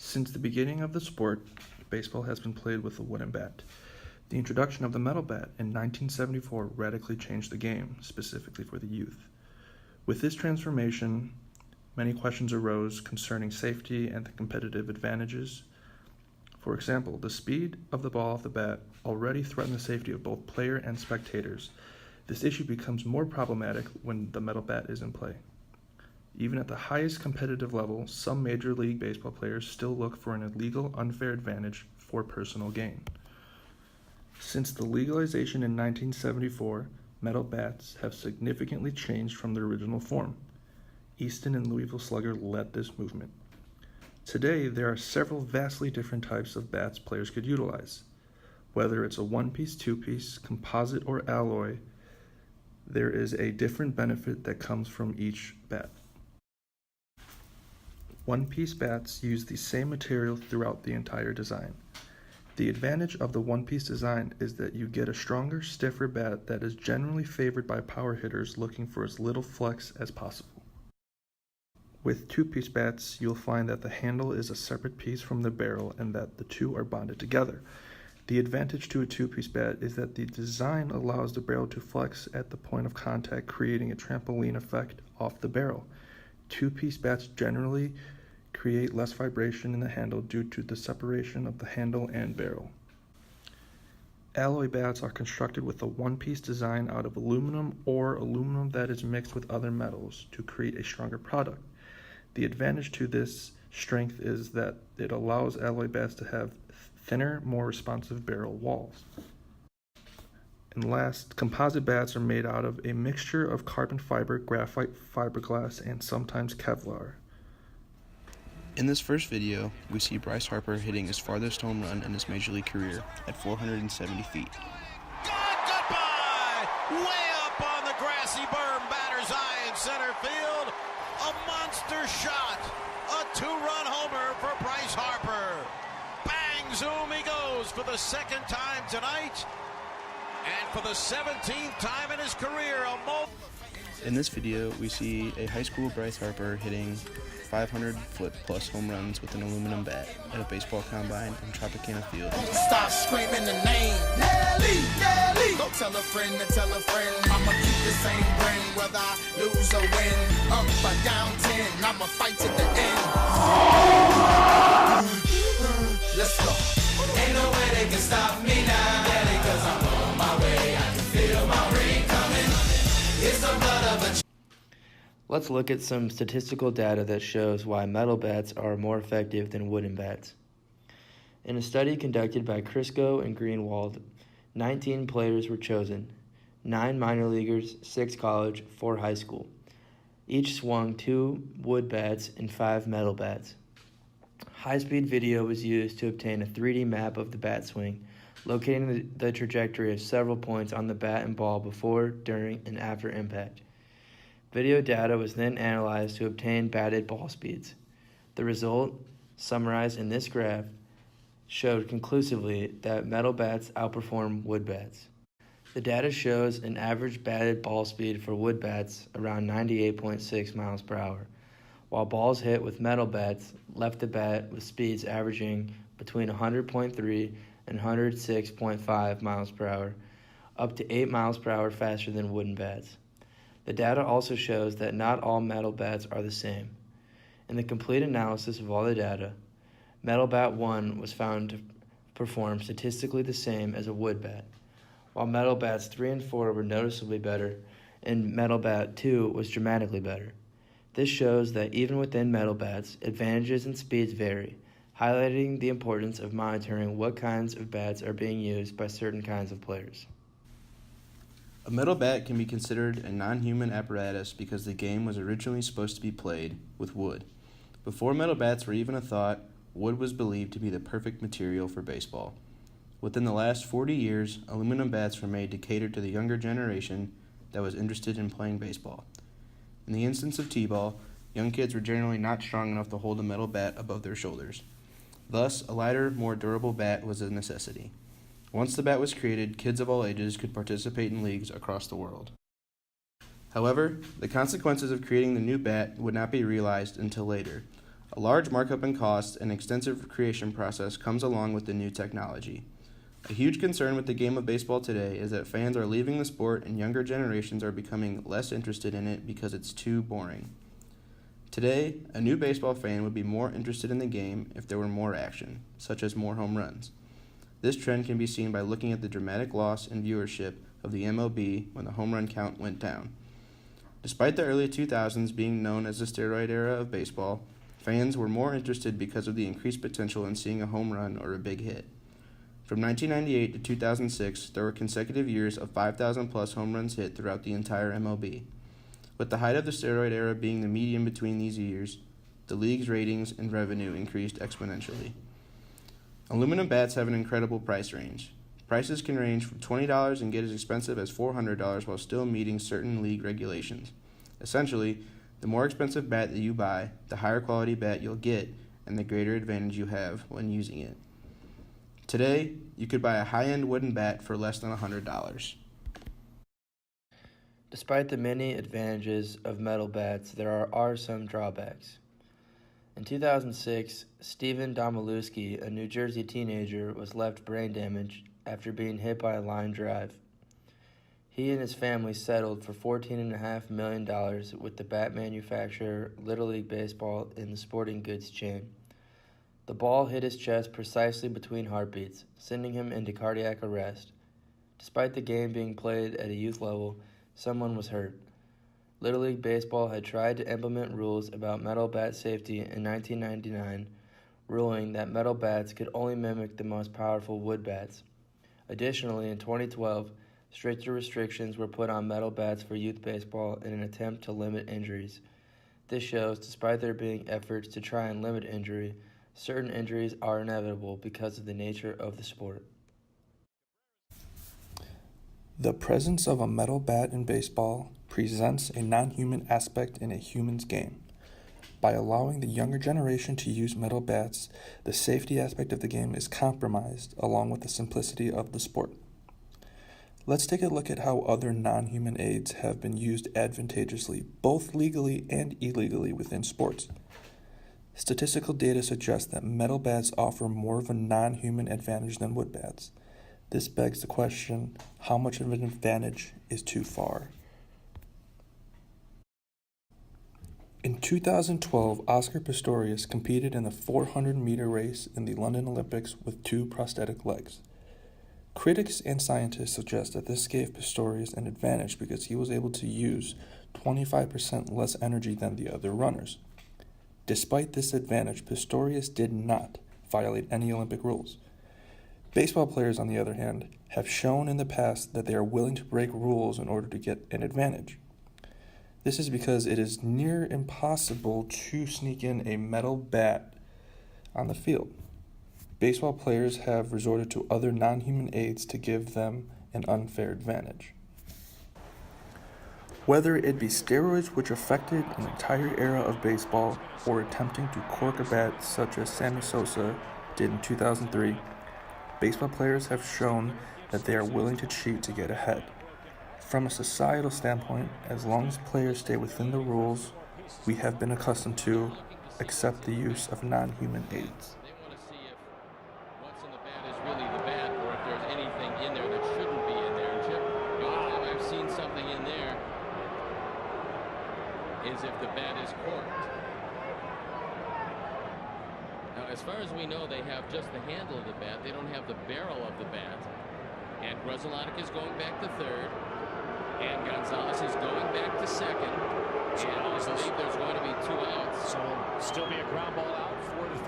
Since the beginning of the sport, baseball has been played with a wooden bat. The introduction of the metal bat in 1974 radically changed the game, specifically for the youth. With this transformation, many questions arose concerning safety and the competitive advantages. For example, the speed of the ball off the bat already threatened the safety of both player and spectators. This issue becomes more problematic when the metal bat is in play. Even at the highest competitive level, some Major League Baseball players still look for an illegal, unfair advantage for personal gain. Since the legalization in 1974, metal bats have significantly changed from their original form. Easton and Louisville Slugger led this movement. Today, there are several vastly different types of bats players could utilize. Whether it's a one-piece, two-piece, composite, or alloy, there is a different benefit that comes from each bat. One-piece bats use the same material throughout the entire design. The advantage of the one-piece design is that you get a stronger, stiffer bat that is generally favored by power hitters looking for as little flex as possible. With two-piece bats, you'll find that the handle is a separate piece from the barrel and that the two are bonded together. The advantage to a two-piece bat is that the design allows the barrel to flex at the point of contact, creating a trampoline effect off the barrel. Two-piece bats generally create less vibration in the handle due to the separation of the handle and barrel. Alloy bats are constructed with a one-piece design out of aluminum or aluminum that is mixed with other metals to create a stronger product. The advantage to this strength is that it allows alloy bats to have thinner, more responsive barrel walls. And last, composite bats are made out of a mixture of carbon fiber, graphite, fiberglass, and sometimes Kevlar. In this first video, we see Bryce Harper hitting his farthest home run in his Major League career at 470 feet. Goodbye! Way up on the grassy berm, batter's eye in center field. A monster shot. A two-run homer for Bryce Harper. Bang, zoom, he goes for the second time tonight. And for the 17th time in his career, In this video, we see a high school Bryce Harper hitting 500-foot-plus home runs with an aluminum bat at a baseball combine in Tropicana Field. Stop screaming the name. Nelly, Nelly. Go tell a friend to tell a friend. I'ma keep the same brain whether I lose or win. Up or down 10, I'ma fight to the end. Let's go. Ain't no way they can stop me now, Nelly, 'cause I'm on my way. I can feel my ring coming. It's the blood of a... Let's look at some statistical data that shows why metal bats are more effective than wooden bats. In a study conducted by Crisco and Greenwald, 19 players were chosen, 9 minor leaguers, 6 college, 4 high school. Each swung 2 wood bats and 5 metal bats. High-speed video was used to obtain a 3D map of the bat swing, locating the trajectory of several points on the bat and ball before, during, and after impact. Video data was then analyzed to obtain batted ball speeds. The result, summarized in this graph, showed conclusively that metal bats outperform wood bats. The data shows an average batted ball speed for wood bats around 98.6 miles per hour, while balls hit with metal bats left the bat with speeds averaging between 100.3 and 106.5 miles per hour, up to 8 miles per hour faster than wooden bats. The data also shows that not all metal bats are the same. In the complete analysis of all the data, Metal Bat 1 was found to perform statistically the same as a wood bat, while Metal Bats 3 and 4 were noticeably better, and Metal Bat 2 was dramatically better. This shows that even within metal bats, advantages and speeds vary, highlighting the importance of monitoring what kinds of bats are being used by certain kinds of players. A metal bat can be considered a non-human apparatus because the game was originally supposed to be played with wood. Before metal bats were even a thought, wood was believed to be the perfect material for baseball. Within the last 40 years, aluminum bats were made to cater to the younger generation that was interested in playing baseball. In the instance of t-ball, young kids were generally not strong enough to hold a metal bat above their shoulders. Thus, a lighter, more durable bat was a necessity. Once the bat was created, kids of all ages could participate in leagues across the world. However, the consequences of creating the new bat would not be realized until later. A large markup in costs and extensive creation process comes along with the new technology. A huge concern with the game of baseball today is that fans are leaving the sport and younger generations are becoming less interested in it because it's too boring. Today, a new baseball fan would be more interested in the game if there were more action, such as more home runs. This trend can be seen by looking at the dramatic loss in viewership of the MLB when the home run count went down. Despite the early 2000s being known as the steroid era of baseball, fans were more interested because of the increased potential in seeing a home run or a big hit. From 1998 to 2006, there were consecutive years of 5,000-plus home runs hit throughout the entire MLB. With the height of the steroid era being the median between these years, the league's ratings and revenue increased exponentially. Aluminum bats have an incredible price range. Prices can range from $20 and get as expensive as $400 while still meeting certain league regulations. Essentially, the more expensive bat that you buy, the higher quality bat you'll get and the greater advantage you have when using it. Today, you could buy a high-end wooden bat for less than $100. Despite the many advantages of metal bats, there are some drawbacks. In 2006, Steven Domalewski, a New Jersey teenager, was left brain damaged after being hit by a line drive. He and his family settled for $14.5 million with the bat manufacturer Little League Baseball in the sporting goods chain. The ball hit his chest precisely between heartbeats, sending him into cardiac arrest. Despite the game being played at a youth level, someone was hurt. Little League Baseball had tried to implement rules about metal bat safety in 1999, ruling that metal bats could only mimic the most powerful wood bats. Additionally, in 2012, stricter restrictions were put on metal bats for youth baseball in an attempt to limit injuries. This shows, despite there being efforts to try and limit injury, certain injuries are inevitable because of the nature of the sport. The presence of a metal bat in baseball presents a non-human aspect in a human's game. By allowing the younger generation to use metal bats, the safety aspect of the game is compromised along with the simplicity of the sport. Let's take a look at how other non-human aids have been used advantageously, both legally and illegally within sports. Statistical data suggests that metal bats offer more of a non-human advantage than wood bats. This begs the question, how much of an advantage is too far? In 2012, Oscar Pistorius competed in the 400-meter race in the London Olympics with 2 prosthetic legs. Critics and scientists suggest that this gave Pistorius an advantage because he was able to use 25% less energy than the other runners. Despite this advantage, Pistorius did not violate any Olympic rules. Baseball players, on the other hand, have shown in the past that they are willing to break rules in order to get an advantage. This is because it is near impossible to sneak in a metal bat on the field. Baseball players have resorted to other non-human aids to give them an unfair advantage. Whether it be steroids, which affected an entire era of baseball, or attempting to cork a bat such as Sammy Sosa did in 2003, baseball players have shown that they are willing to cheat to get ahead. From a societal standpoint, as long as players stay within the rules we have been accustomed to, accept the use of non-human aids. They want to see if what's in the bat is really the bat, or if there's anything in there that shouldn't be in there. And Chip, the only time I've seen something in there is if the bat is corked. Now, as far as we know, they have just the handle of the bat. They don't have the barrel of the bat. And Grzelcyk is going back to third. And Gonzalez is going back to second. And I believe there's going to be 2 outs. So still be a ground ball out,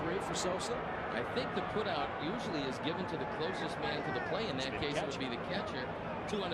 4-3 for Sosa. I think the put out usually is given to the closest man to the play. In that case, it would be the catcher. 2 on